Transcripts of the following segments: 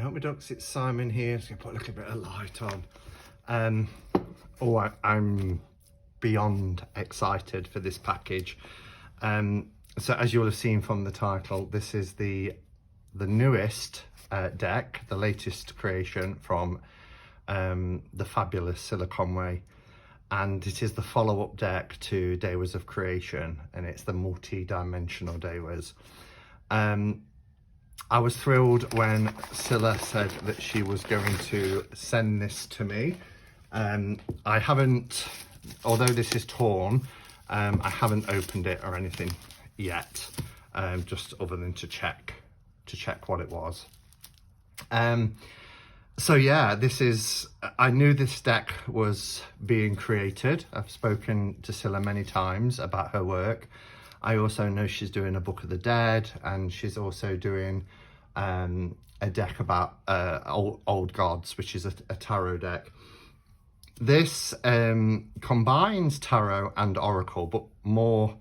hope my dog sits Simon here. Just gonna put a little bit of light on. I'm beyond excited for this package. So as you'll have seen from the title, this is the newest deck, the latest creation from the fabulous Cilla Conway, and it is the follow-up deck to Devas of Creation, and it's the multi-dimensional Devas. I was thrilled when Cilla said that she was going to send this to me. I haven't, although this is torn, I haven't opened it or anything yet, just other than to check what it was. So yeah, I knew this deck was being created. I've spoken to Cilla many times about her work. I also know she's doing a Book of the Dead, and she's also doing a deck about old gods, which is a tarot deck. This combines tarot and oracle, but more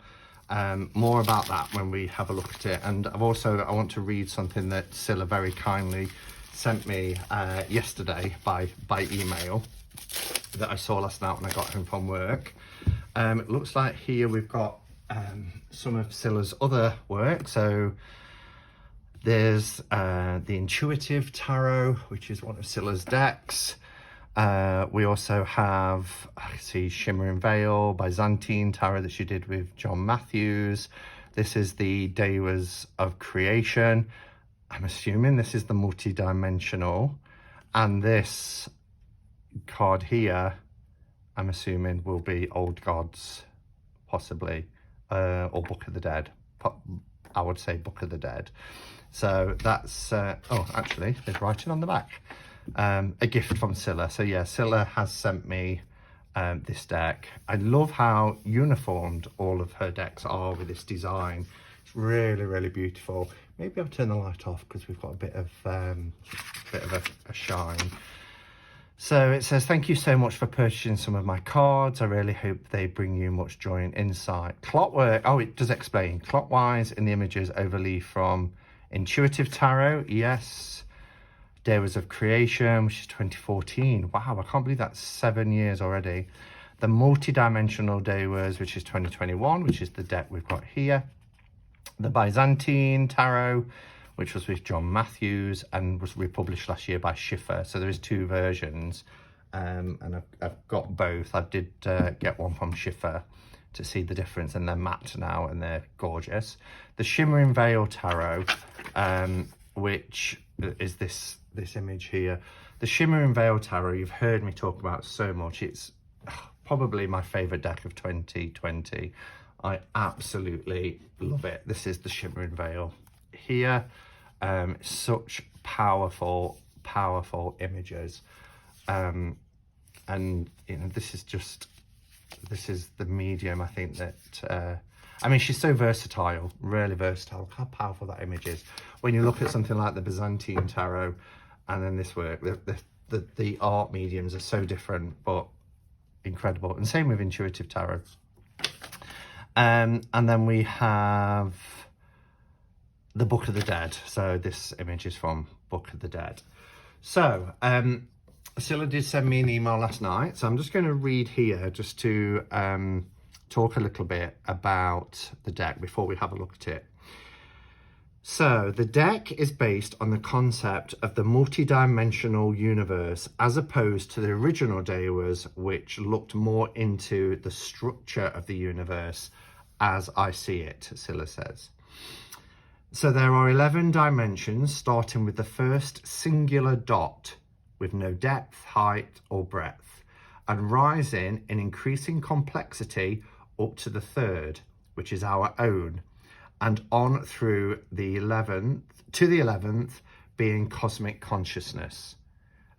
about that when we have a look at it. And I want to read something that Cilla very kindly sent me yesterday by email that I saw last night when I got home from work. It looks like here we've got some of Cilla's other work. So there's the Intuitive Tarot, which is one of Cilla's decks. We also have, I see, Shimmering Veil, Byzantine Tarot that she did with John Matthews. This is the Devas of Creation. I'm assuming this is the multi-dimensional. And this card here, I'm assuming will be Old Gods, possibly, or Book of the Dead. I would say Book of the Dead. So that's, oh, actually, there's writing on the back. A gift from Cilla. So yeah, Cilla has sent me this deck. I love how uniformed all of her decks are with this design. It's really, really beautiful. Maybe I'll turn the light off because we've got a bit of a shine. So it says, thank you so much for purchasing some of my cards. I really hope they bring you much joy and insight. Clockwork, oh, it does explain. Clockwise in the images overleaf from Intuitive Tarot, yes. Devas of Creation, which is 2014. Wow, I can't believe that's 7 years already. The Multi-Dimensional Devas, which is 2021, which is the deck we've got here. The Byzantine Tarot, which was with John Matthews and was republished last year by Schiffer. So there is two versions, and I've got both. I did get one from Schiffer to see the difference, and they're matte now and they're gorgeous. The Shimmering Veil Tarot, which is this image here. The Shimmering Veil Tarot, you've heard me talk about so much. It's probably my favorite deck of 2020. I absolutely love it. This is the Shimmering Veil here. Such powerful images. And you know, this is the medium, I think, that I mean, she's so versatile, really versatile. Look how powerful that image is. When you look at something like the Byzantine Tarot and then this work, the art mediums are so different, but incredible. And same with Intuitive Tarot. And then we have the Book of the Dead. So this image is from Book of the Dead. So Cilla did send me an email last night. So I'm just going to read here just to talk a little bit about the deck before we have a look at it. So the deck is based on the concept of the multi-dimensional universe as opposed to the original Devas, which looked more into the structure of the universe as I see it, Cilla says. So there are 11 dimensions, starting with the first singular dot with no depth, height or breadth, and rising in increasing complexity up to the third, which is our own, and on through the 11th to the 11th being cosmic consciousness.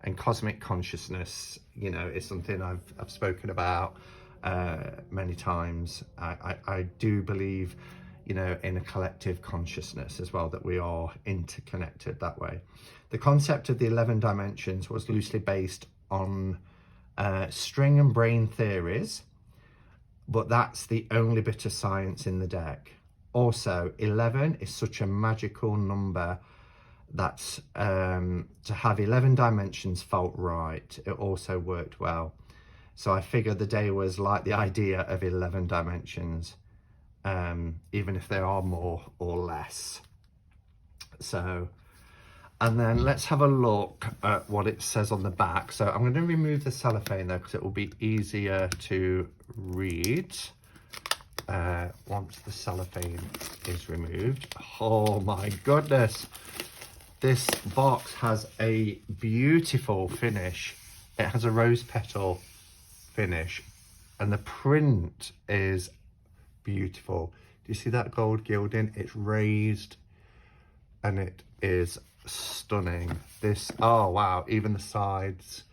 And cosmic consciousness, you know, is something I've spoken about many times. I do believe, you know, in a collective consciousness as well, that we are interconnected that way. The concept of the 11 dimensions was loosely based on string and brain theories, but that's the only bit of science in the deck. Also, 11 is such a magical number That's to have 11 dimensions felt right. It also worked well. So I figured the Devas like the idea of 11 dimensions, even if there are more or less. So, and then let's have a look at what it says on the back. So I'm going to remove the cellophane though, because it will be easier to read once the cellophane is removed. Oh my goodness. This box has a beautiful finish. It has a rose petal finish and the print is beautiful. Do you see that gold gilding? It's raised and it is stunning. This, oh wow, even the sides,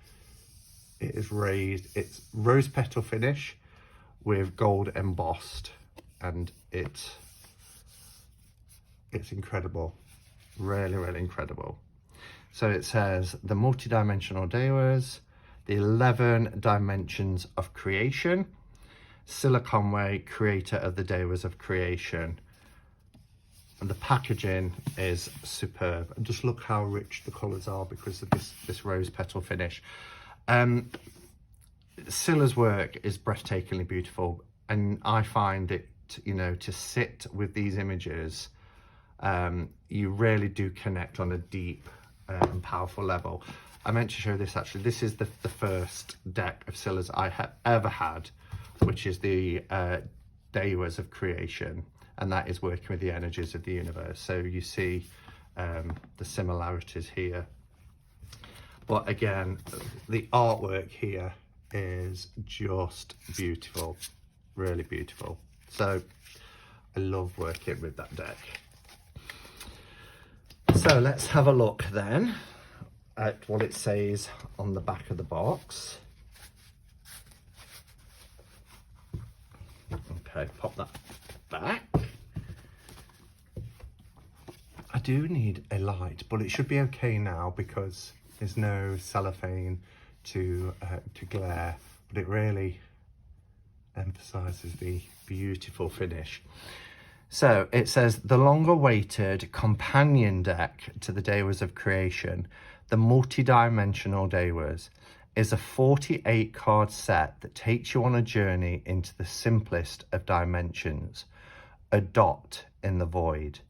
it is raised. It's rose petal finish with gold embossed and it's incredible. Really, really incredible. So it says the multidimensional Devas, the 11 dimensions of creation, Cilla Conway, creator of the Devas of creation. And the packaging is superb. And just look how rich the colours are because of this rose petal finish. Cilla's work is breathtakingly beautiful. And I find it, you know, to sit with these images, you really do connect on a deep and powerful level. I meant to show this actually. This is the first deck of Cilla's I have ever had, which is the Devas of creation, and that is working with the energies of the universe. So you see the similarities here. But again, the artwork here is just beautiful, really beautiful. So I love working with that deck. So let's have a look then at what it says on the back of the box. Okay, pop that back. I do need a light, but it should be okay now because there's no cellophane to glare, but it really emphasizes the beautiful finish. So it says the long-awaited companion deck to the Devas of creation, the multi-dimensional Devas, is a 48 card set that takes you on a journey into the simplest of dimensions, a dot in the void.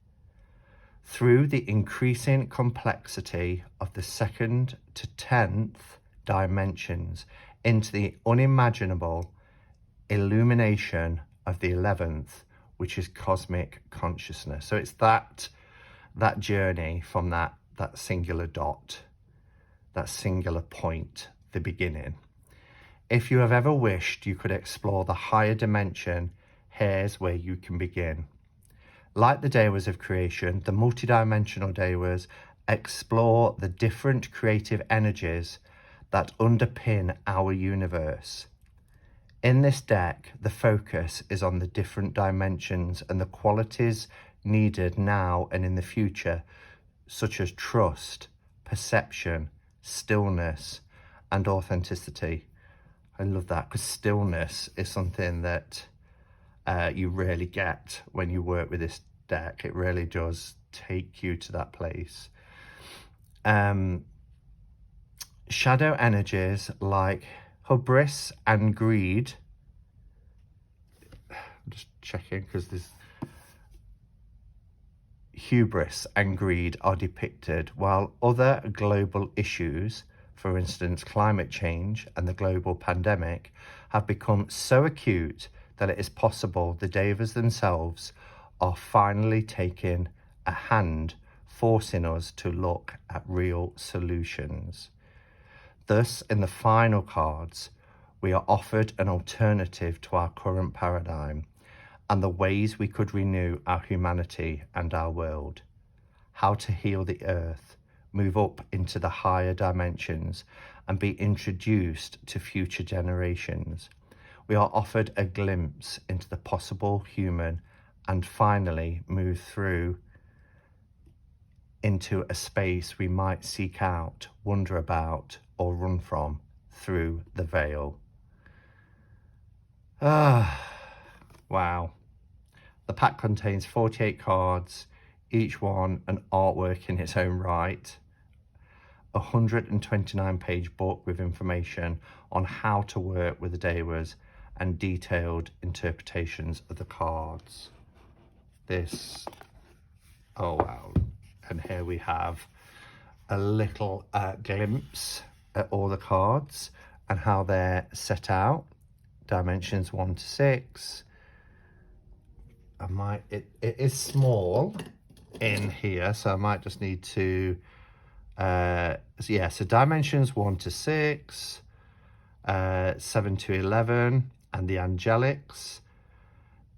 Through the increasing complexity of the 2nd to 10th dimensions into the unimaginable illumination of the 11th, which is cosmic consciousness. So it's that journey from that singular dot, that singular point, the beginning. If you have ever wished you could explore the higher dimension, here's where you can begin. Like the Devas of creation, the multidimensional Devas explore the different creative energies that underpin our universe. In this deck, the focus is on the different dimensions and the qualities needed now and in the future, such as trust, perception, stillness, and authenticity. I love that because stillness is something that you rarely get when you work with this deck. It really does take you to that place. Shadow energies like hubris and greed. I'm just checking because there's hubris and greed are depicted, while other global issues, for instance climate change and the global pandemic, have become so acute that it is possible the Devas themselves are finally taking a hand, forcing us to look at real solutions. Thus, in the final cards, we are offered an alternative to our current paradigm and the ways we could renew our humanity and our world. How to heal the earth, move up into the higher dimensions, and be introduced to future generations. We are offered a glimpse into the possible human and finally move through into a space we might seek out, wonder about, or run from through the veil. Wow. The pack contains 48 cards, each one an artwork in its own right. A 129-page book with information on how to work with the Devas and detailed interpretations of the cards. This, oh wow. And here we have a little glimpse at all the cards and how they're set out. Dimensions 1 to 6. It is small in here, so I might just need to so dimensions 1 to 6, 7 to 11, and the angelics.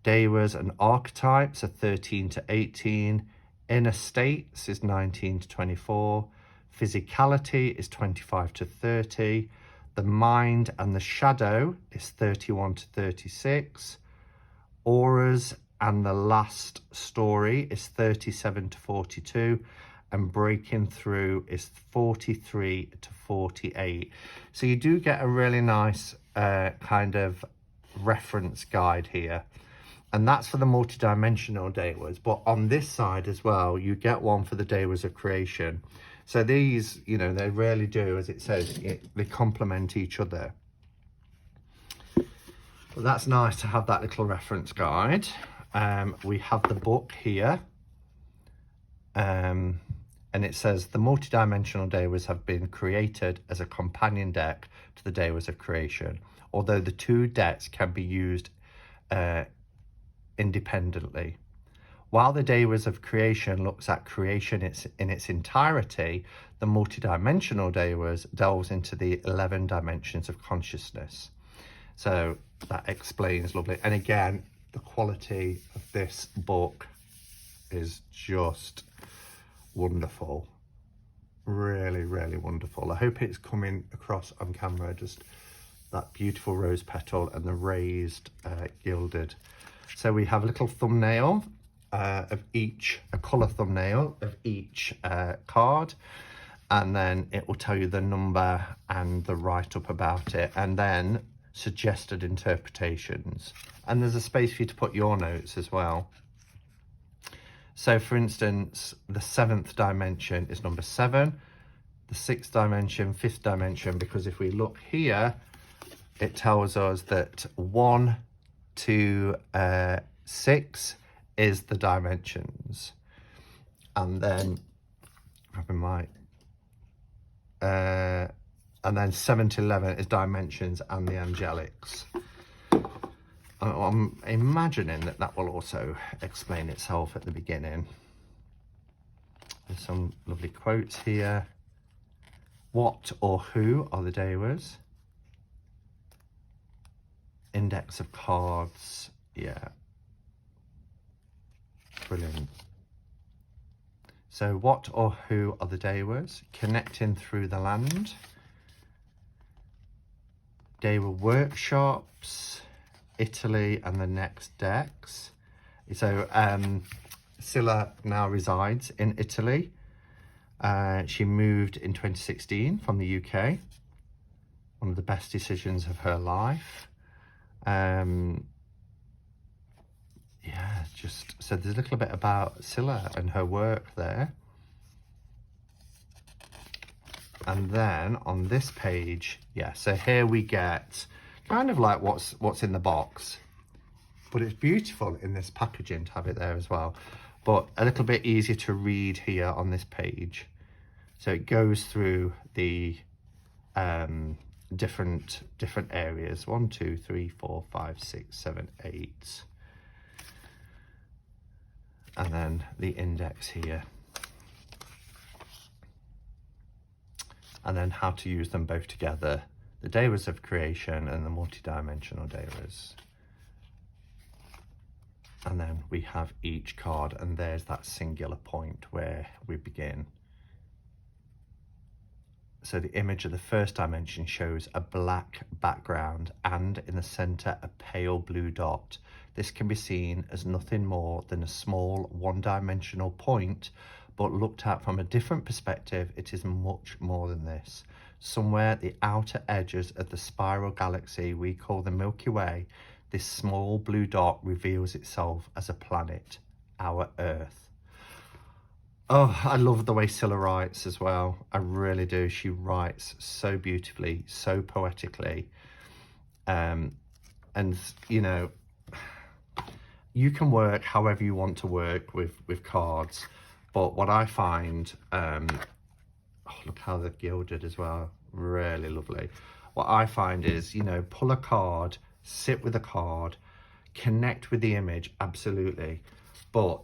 Devas and archetypes are 13 to 18. Inner states is 19 to 24. Physicality is 25 to 30. The mind and the shadow is 31 to 36. Auras and the last story is 37 to 42. And breaking through is 43 to 48. So you do get a really nice kind of reference guide here. And that's for the multi-dimensional Devas. But on this side as well, you get one for the Devas of creation. So these, you know, they really do, as it says, they complement each other. But that's nice to have that little reference guide. We have the book here. And it says the multi-dimensional Devas have been created as a companion deck to the Devas of creation, although the two decks can be used independently. While the Devas of creation looks at creation in its entirety, the multi-dimensional Devas delves into the 11 dimensions of consciousness. So that explains lovely. And again, the quality of this book is just wonderful. Really, really wonderful. I hope it's coming across on camera, just that beautiful rose petal and the raised gilded. So we have a little thumbnail of each, a colour thumbnail of each card, and then it will tell you the number and the write-up about it, and then suggested interpretations. And there's a space for you to put your notes as well. So for instance, the 7th dimension is number 7, the 6th dimension, 5th dimension, because if we look here, it tells us that 1 to 6 is the dimensions. And then, and then 7 to 11 is dimensions and the angelics. I'm imagining that that will also explain itself at the beginning. There's some lovely quotes here. What or who are the Devas? Index of cards. Yeah. Brilliant. So what or who are the Devas? Connecting through the land. Deva workshops. Italy and the next decks. So Cilla now resides in Italy. She moved in 2016 from the UK. One of the best decisions of her life. Yeah, just so there's a little bit about Cilla and her work there. And then on this page, yeah, so here we get kind of like what's in the box, but it's beautiful in this packaging to have it there as well, but a little bit easier to read here on this page. So it goes through the different areas, 1 2 3 4 5 6 7 8, and then the index here, and then how to use them both together. The Devas of creation and the multi-dimensional Devas. And then we have each card, and there's that singular point where we begin. So the image of the first dimension shows a black background and in the center a pale blue dot. This can be seen as nothing more than a small one-dimensional point, but looked at from a different perspective, it is much more than this. Somewhere at the outer edges of the spiral galaxy we call the Milky Way, this small blue dot reveals itself as a planet, our Earth. Oh, I love the way Cilla writes as well. I really do. She writes so beautifully, so poetically. And, you know, you can work however you want to work with cards. But what I find, oh, look how they're gilded as well. Really lovely. What I find is, you know, pull a card, sit with a card, connect with the image, absolutely. But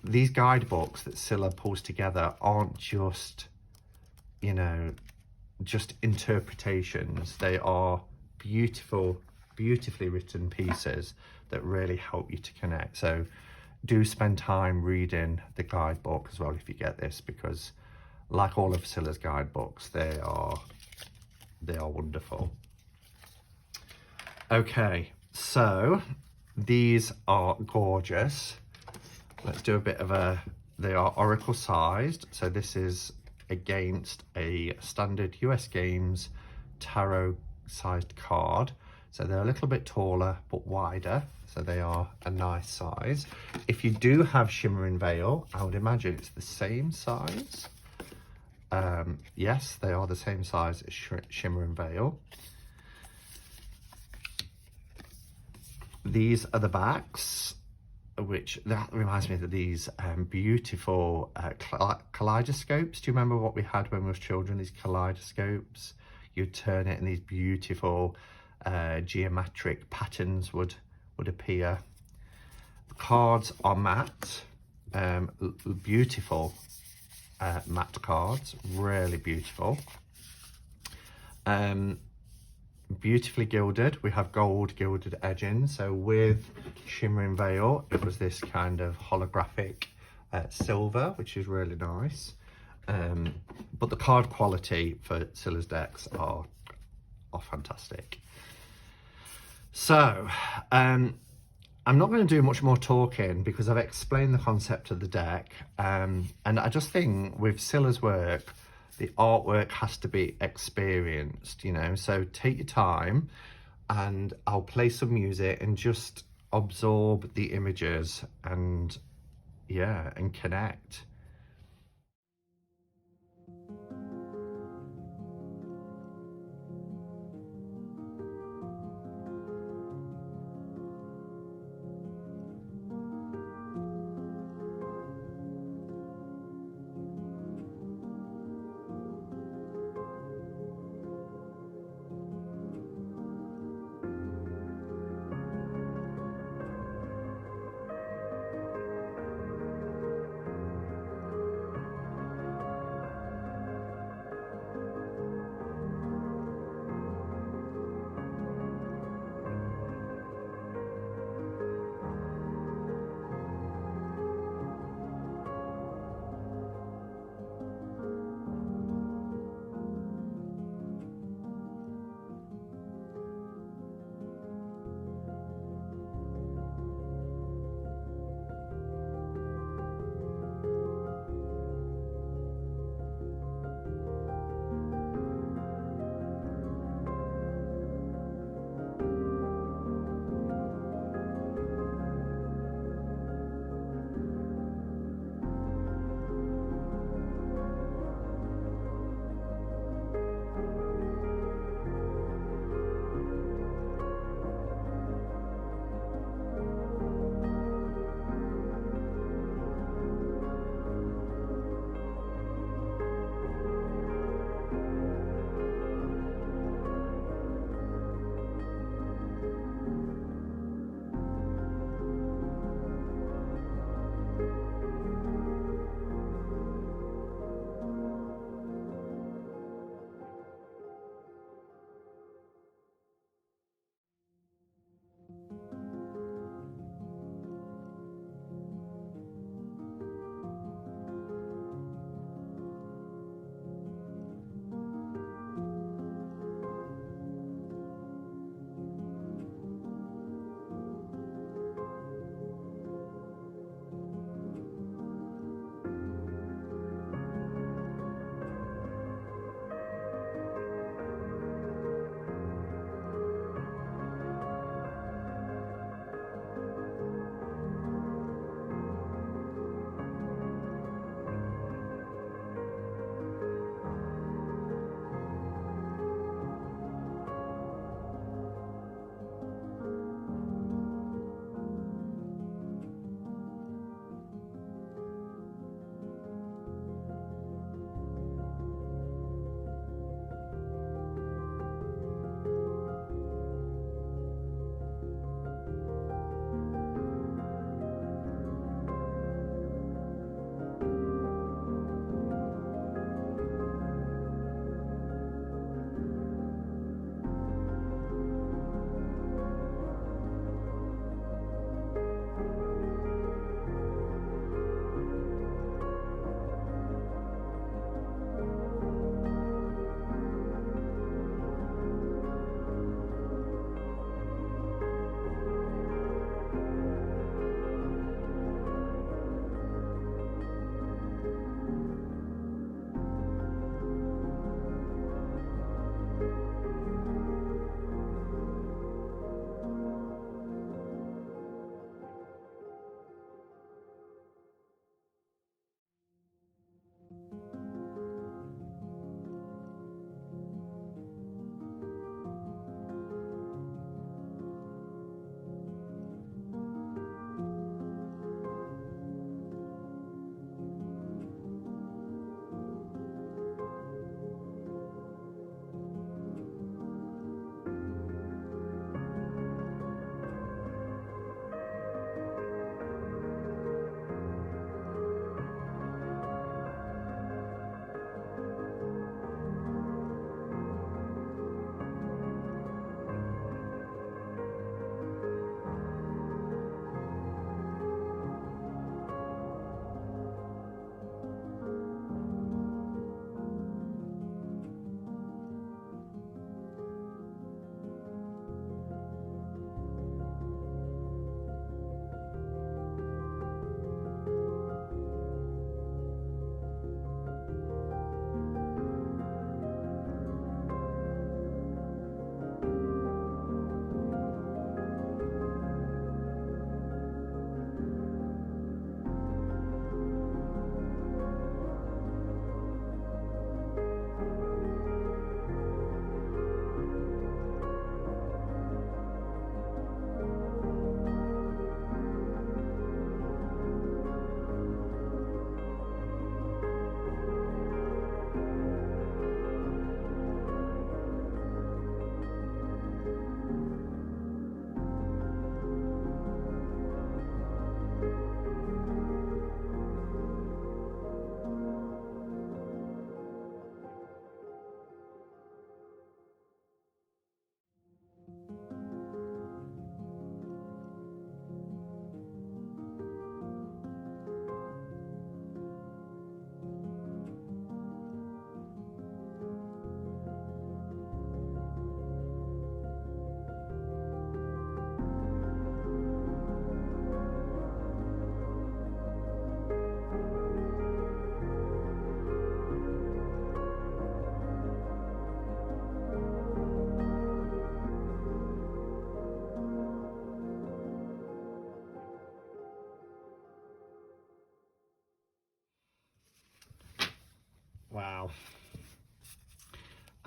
these guidebooks that Cilla pulls together aren't just, you know, just interpretations. They are beautiful, beautifully written pieces that really help you to connect. So do spend time reading the guidebook as well if you get this, because like all of Cilla's guidebooks, they are wonderful. Okay, so these are gorgeous. Let's do a bit of they are oracle sized. So this is against a standard US Games tarot sized card. So they're a little bit taller but wider. So they are a nice size. If you do have Shimmering Veil, I would imagine it's the same size. Yes, they are the same size as Shimmering Veil. These are the backs, which that reminds me of these beautiful kaleidoscopes. Do you remember what we had when we were children? These kaleidoscopes. You'd turn it and these beautiful geometric patterns would appear. The cards are matte, beautiful matte cards, really beautiful. Beautifully gilded. We have gold gilded edging. So with Shimmering Veil, it was this kind of holographic silver, which is really nice. But the card quality for Cilla's decks are fantastic. So I'm not going to do much more talking because I've explained the concept of the deck. And I just think with Cilla's work, the artwork has to be experienced, you know, so take your time and I'll play some music and just absorb the images and, yeah, and connect.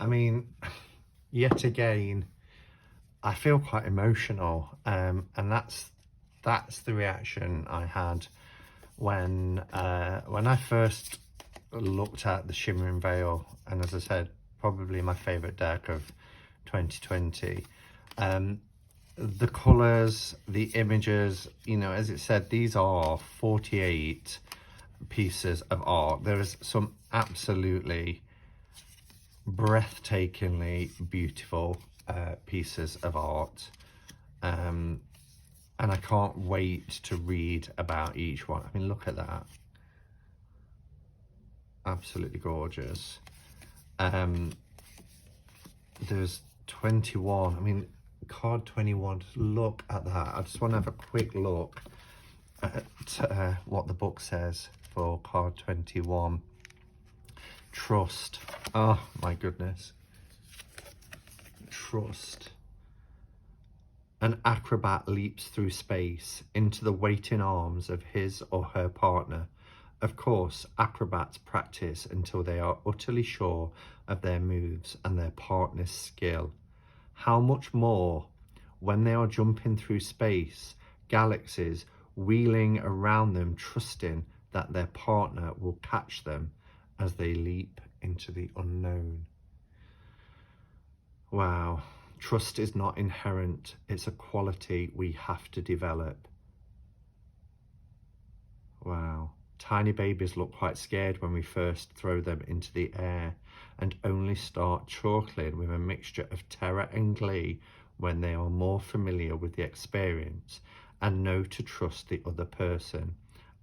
I mean, yet again, I feel quite emotional, and that's the reaction I had when I first looked at the Shimmering Veil, and as I said, probably my favourite deck of 2020. The colours, the images, you know, as it said, these are 48 pieces of art. There is some absolutely breathtakingly beautiful pieces of art, and I can't wait to read about each one. I mean, look at that. Absolutely gorgeous. There's 21. I mean, card 21, just look at that. I just want to have a quick look at what the book says for card 21. Trust. Oh my goodness. Trust. An acrobat leaps through space into the waiting arms of his or her partner. Of course, acrobats practice until they are utterly sure of their moves and their partner's skill. How much more when they are jumping through space, galaxies, wheeling around them, trusting that their partner will catch them as they leap into the unknown. Wow. Trust is not inherent. It's a quality we have to develop. Wow. Tiny babies look quite scared when we first throw them into the air, and only start chortling with a mixture of terror and glee when they are more familiar with the experience and know to trust the other person.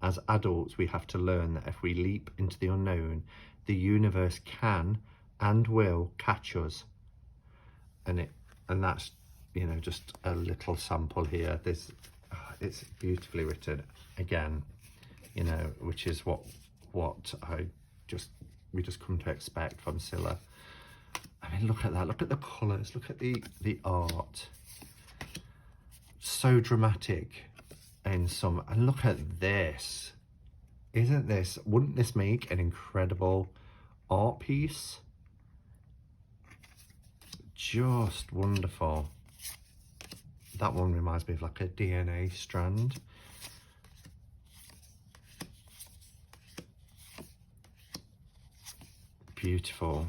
As adults, we have to learn that if we leap into the unknown, the universe can and will catch us. And that's, you know, just a little sample here. It's beautifully written again, you know, which is what we just come to expect from Cilla. I mean, look at that. Look at the colours. Look at the art. So dramatic in some. And look at this. Wouldn't this make an incredible art piece? Just wonderful. That one reminds me of like a DNA strand. Beautiful.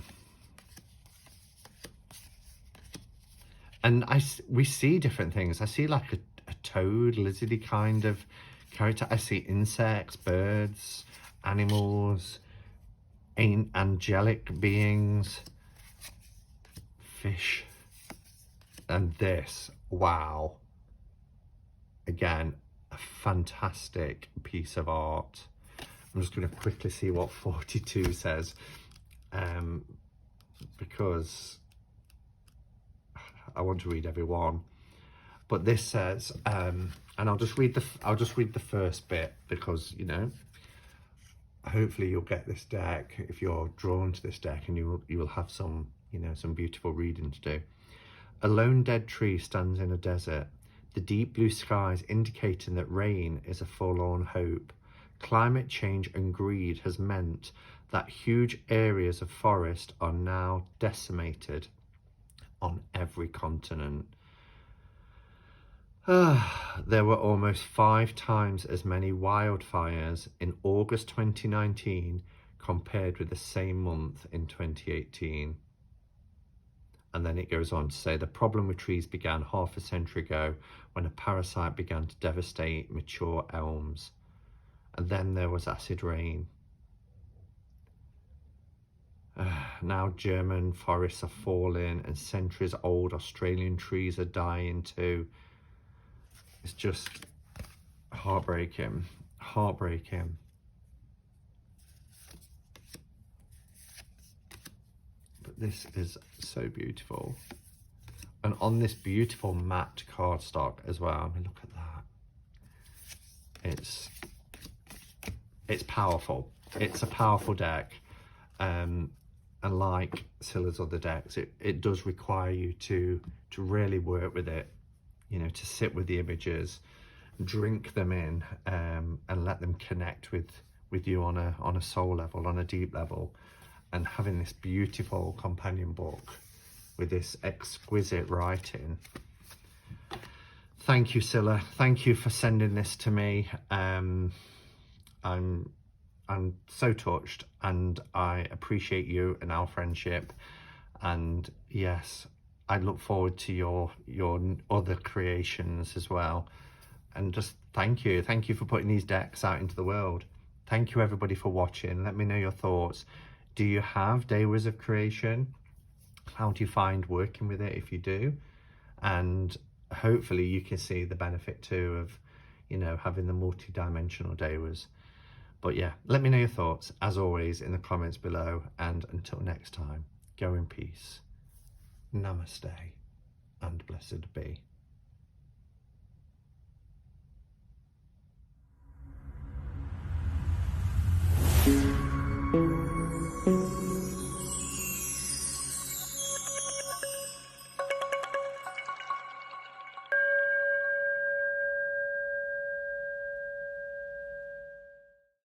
And we see different things. I see like a toad, lizardy kind of character. I see insects, birds, animals, angelic beings, fish, and this, wow. Again, a fantastic piece of art. I'm just going to quickly see what 42 says, because I want to read every one. But this says, and I'll just read the first bit, because, you know, hopefully you'll get this deck if you're drawn to this deck, and you will have some, you know, some beautiful reading to do. A lone dead tree stands in a desert, the deep blue skies indicating that rain is a forlorn hope. Climate change and greed has meant that huge areas of forest are now decimated on every continent. There were almost 5 times as many wildfires in August 2019 compared with the same month in 2018. And then it goes on to say the problem with trees began half a century ago when a parasite began to devastate mature elms. And then there was acid rain. Now German forests are falling, and centuries-old Australian trees are dying too. It's just heartbreaking, heartbreaking. But this is so beautiful. And on this beautiful matte cardstock as well. I mean, look at that. It's powerful. It's a powerful deck. And like Cilla's other decks, it does require you to really work with it, you know, to sit with the images, drink them in, and let them connect with you on a soul level, on a deep level. and having this beautiful companion book with this exquisite writing. Thank you, Cilla. Thank you for sending this to me. I'm so touched, and I appreciate you and our friendship. And yes, I look forward to your other creations as well. And just thank you for putting these decks out into the world. Thank you everybody for watching. Let me know your thoughts. Do you have Devas of creation? How do you find working with it if you do? And hopefully you can see the benefit too of, you know, having the multi-dimensional Devas. But yeah, let me know your thoughts as always in the comments below, and until next time, go in peace. Namaste and blessed be. Thank you.